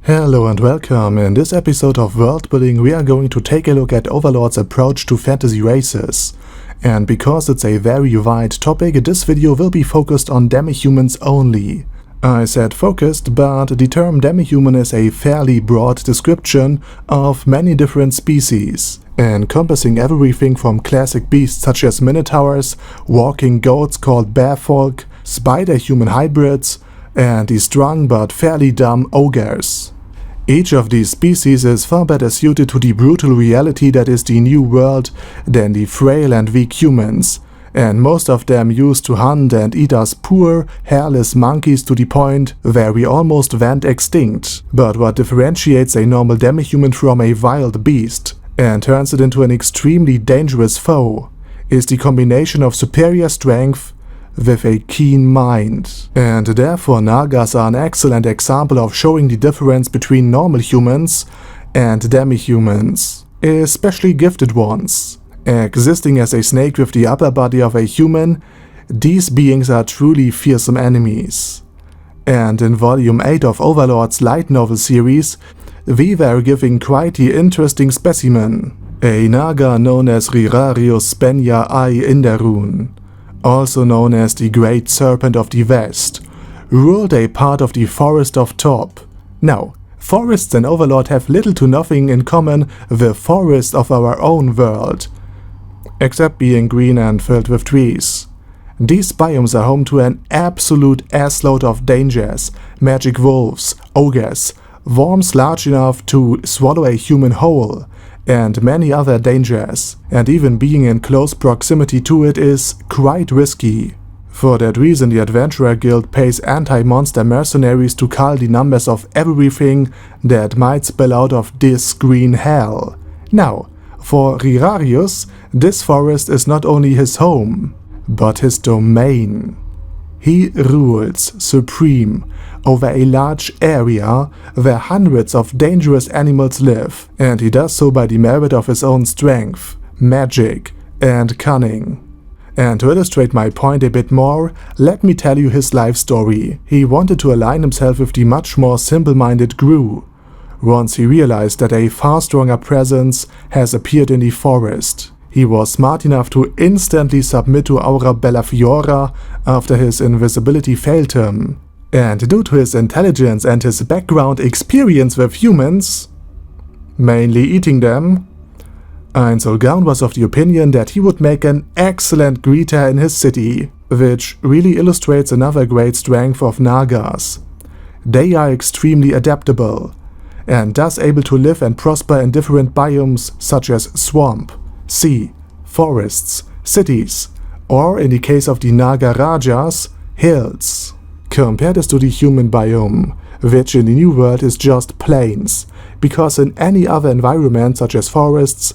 Hello and welcome. In this episode of Worldbuilding we are going to take a look at Overlord's approach to fantasy races. And because it's a very wide topic, this video will be focused on Demihumans only. I said focused, but the term Demihuman is a fairly broad description of many different species, encompassing everything from classic beasts such as minotaurs, walking goats called bearfolk, spider-human hybrids, and the strong but fairly dumb ogres. Each of these species is far better suited to the brutal reality that is the new world than the frail and weak humans, and most of them used to hunt and eat us poor, hairless monkeys to the point where we almost went extinct. But what differentiates a normal demihuman from a wild beast, and turns it into an extremely dangerous foe, is the combination of superior strength with a keen mind. And therefore Nagas are an excellent example of showing the difference between normal humans and demihumans, especially gifted ones. Existing as a snake with the upper body of a human, these beings are truly fearsome enemies. And in volume 8 of Overlord's light novel series, we were given quite the interesting specimen, a Naga known as Rirarius Spenya I Indarun, also known as the Great Serpent of the West, ruled a part of the Forest of Top. Now, forests in Overlord have little to nothing in common with forests of our own world, except being green and filled with trees. These biomes are home to an absolute assload of dangers: magic wolves, ogres, worms large enough to swallow a human whole, and many other dangers, and even being in close proximity to it is quite risky. For that reason the Adventurer Guild pays anti-monster mercenaries to cull the numbers of everything that might spill out of this green hell. Now, for Rirarius, this forest is not only his home, but his domain. He rules supreme over a large area where hundreds of dangerous animals live, and he does so by the merit of his own strength, magic, and cunning. And to illustrate my point a bit more, let me tell you his life story. He wanted to align himself with the much more simple-minded Gru, once he realized that a far stronger presence has appeared in the forest. He was smart enough to instantly submit to Aura Bellafiora after his invisibility failed him. And due to his intelligence and his background experience with humans, mainly eating them, Einzelgaun was of the opinion that he would make an excellent greeter in his city, which really illustrates another great strength of Nagas. They are extremely adaptable, and thus able to live and prosper in different biomes such as swamp, sea, forests, cities, or in the case of the Naga Rajas, hills. Compare this to the human biome, which in the New World is just plains, because in any other environment such as forests,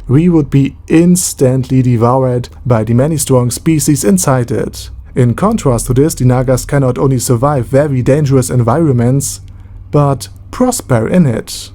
we would be instantly devoured by the many strong species inside it. In contrast to this, the Nagas can not only survive very dangerous environments, but prosper in it.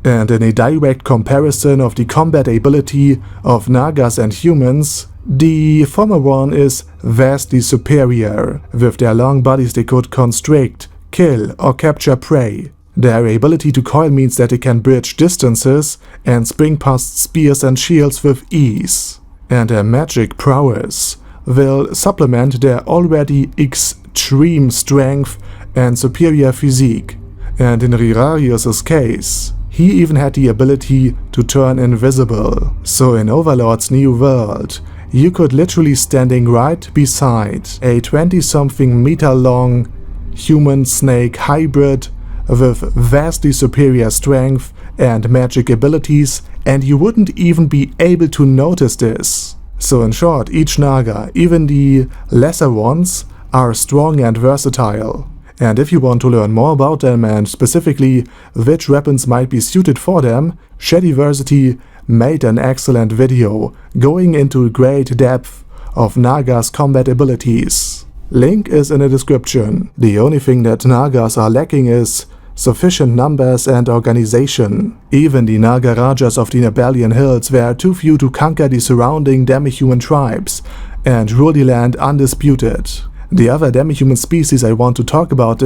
And in a direct comparison of the combat ability of Nagas and humans, the former one is vastly superior. With their long bodies they could constrict, kill or capture prey. Their ability to coil means that they can bridge distances and spring past spears and shields with ease. And their magic prowess will supplement their already extreme strength and superior physique. And in Rirarius' case, he even had the ability to turn invisible. So in Overlord's new world, you could literally standing right beside a 20-something meter long human-snake hybrid with vastly superior strength and magic abilities, and you wouldn't even be able to notice this. So in short, each Naga, even the lesser ones, are strong and versatile. And if you want to learn more about them and specifically which weapons might be suited for them, Shadiversity made an excellent video going into great depth of Naga's combat abilities. Link is in the description. The only thing that Nagas are lacking is sufficient numbers and organization. Even the Naga Rajas of the Nabalian Hills were too few to conquer the surrounding demihuman tribes and rule the land undisputed. The other demihuman species I want to talk about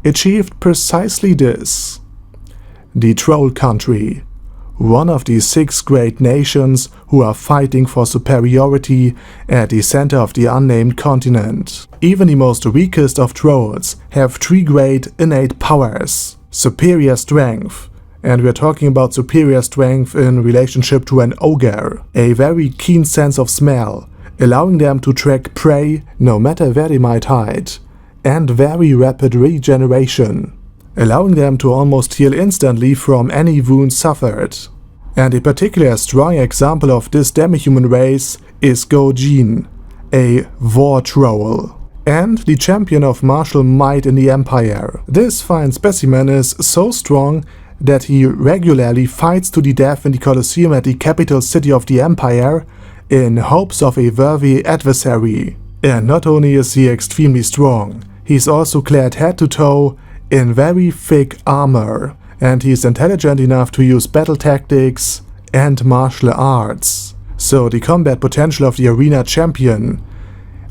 achieved precisely this. the Troll Country, one of the 6 great nations who are fighting for superiority at the center of the unnamed continent. Even the most weakest of trolls have 3 great innate powers. Superior strength, and we're talking about superior strength in relationship to an ogre. A very keen sense of smell, allowing them to track prey no matter where they might hide. And very rapid regeneration, allowing them to almost heal instantly from any wound suffered. And a particular strong example of this demi-human race is Gojin, a war troll, and the champion of martial might in the Empire. This fine specimen is so strong that he regularly fights to the death in the Colosseum at the capital city of the Empire in hopes of a worthy adversary. And not only is he extremely strong, he's also clad head to toe in very thick armor, and he's intelligent enough to use battle tactics and martial arts. So the combat potential of the arena champion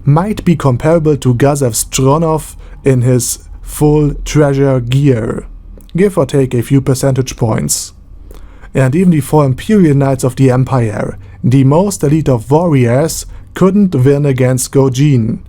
might be comparable to Gazev Stronov in his full treasure gear, give or take a few percentage points. And even the 4 Imperial Knights of the Empire, the most elite of warriors, couldn't win against Gojin,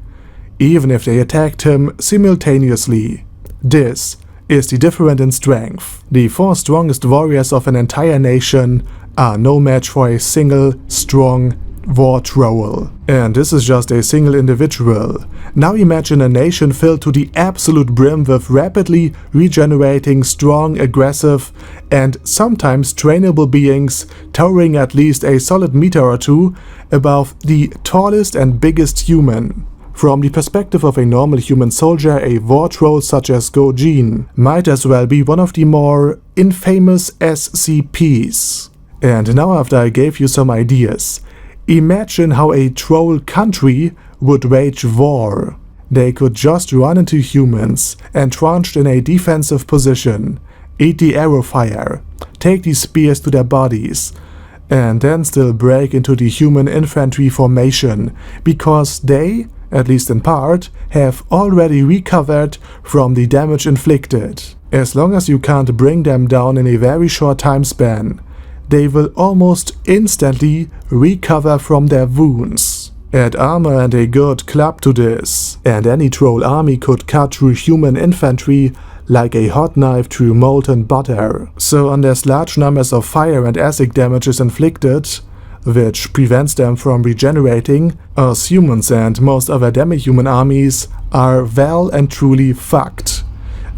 even if they attacked him simultaneously. This is the difference in strength. The 4 strongest warriors of an entire nation are no match for a single strong war troll. And this is just a single individual. Now imagine a nation filled to the absolute brim with rapidly regenerating, strong, aggressive, and sometimes trainable beings towering at least a solid meter or 2 above the tallest and biggest human. From the perspective of a normal human soldier, a war troll such as Gojin might as well be one of the more infamous SCPs. And now, after I gave you some ideas, imagine how a troll country would wage war. They could just run into humans, entrenched in a defensive position, eat the arrow fire, take the spears to their bodies, and then still break into the human infantry formation, because they, at least in part, have already recovered from the damage inflicted. As long as you can't bring them down in a very short time span, they will almost instantly recover from their wounds. Add armor and a good club to this, and any troll army could cut through human infantry like a hot knife through molten butter. So unless large numbers of fire and acid damage is inflicted, which prevents them from regenerating, us humans and most other demi-human armies are well and truly fucked.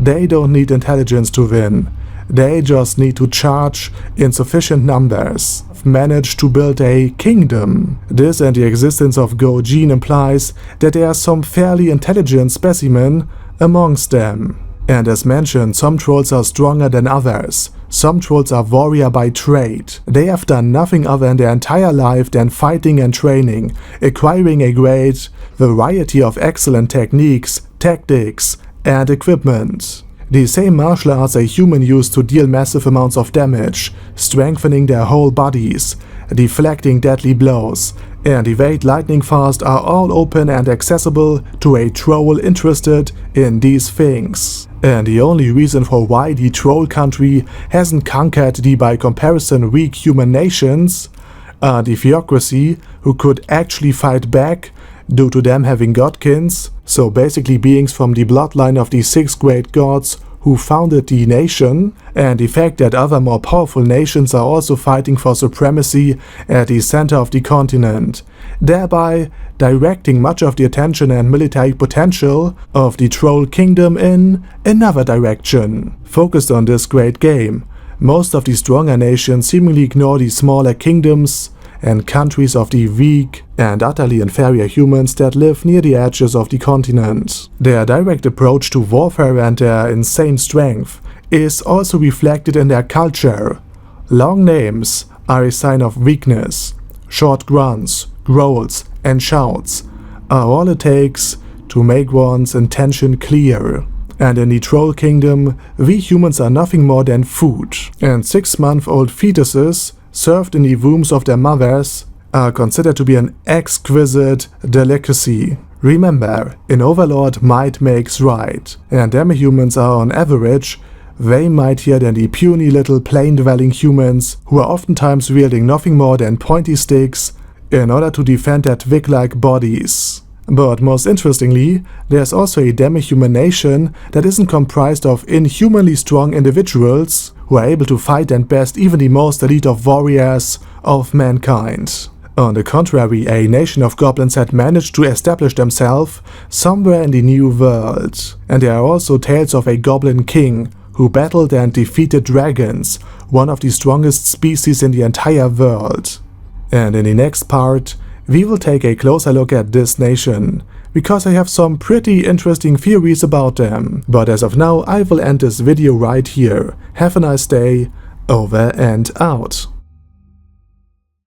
They don't need intelligence to win. They just need to charge in sufficient numbers. Managed to build a kingdom. This and the existence of Gojin implies that there are some fairly intelligent specimen amongst them. And as mentioned, some trolls are stronger than others. Some trolls are warrior by trade. They have done nothing other in their entire life than fighting and training, acquiring a great variety of excellent techniques, tactics, and equipment. The same martial arts a human used to deal massive amounts of damage, strengthening their whole bodies, deflecting deadly blows, and evade lightning fast are all open and accessible to a troll interested in these things. And the only reason for why the troll country hasn't conquered the by comparison weak human nations are the theocracy, who could actually fight back due to them having godkins, so basically beings from the bloodline of the 6 great gods who founded the nation, and the fact that other more powerful nations are also fighting for supremacy at the center of the continent, thereby directing much of the attention and military potential of the Troll Kingdom in another direction. Focused on this great game, most of the stronger nations seemingly ignore the smaller kingdoms and countries of the weak and utterly inferior humans that live near the edges of the continent. Their direct approach to warfare and their insane strength is also reflected in their culture. Long names are a sign of weakness. Short grunts, growls, and shouts are all it takes to make one's intention clear. And in the Troll Kingdom, we humans are nothing more than food, and 6-month-old fetuses served in the wombs of their mothers are considered to be an exquisite delicacy. Remember, in Overlord might makes right, and Demihumans are on average way mightier than the puny little plain-dwelling humans who are oftentimes wielding nothing more than pointy sticks in order to defend their twig-like bodies. But most interestingly, there's also a demi-human nation that isn't comprised of inhumanly strong individuals who are able to fight and best even the most elite of warriors of mankind. On the contrary, a nation of goblins had managed to establish themselves somewhere in the New World. And there are also tales of a goblin king who battled and defeated dragons, one of the strongest species in the entire world. And in the next part, we will take a closer look at this nation, because I have some pretty interesting theories about them. But as of now, I will end this video right here. Have a nice day, over and out.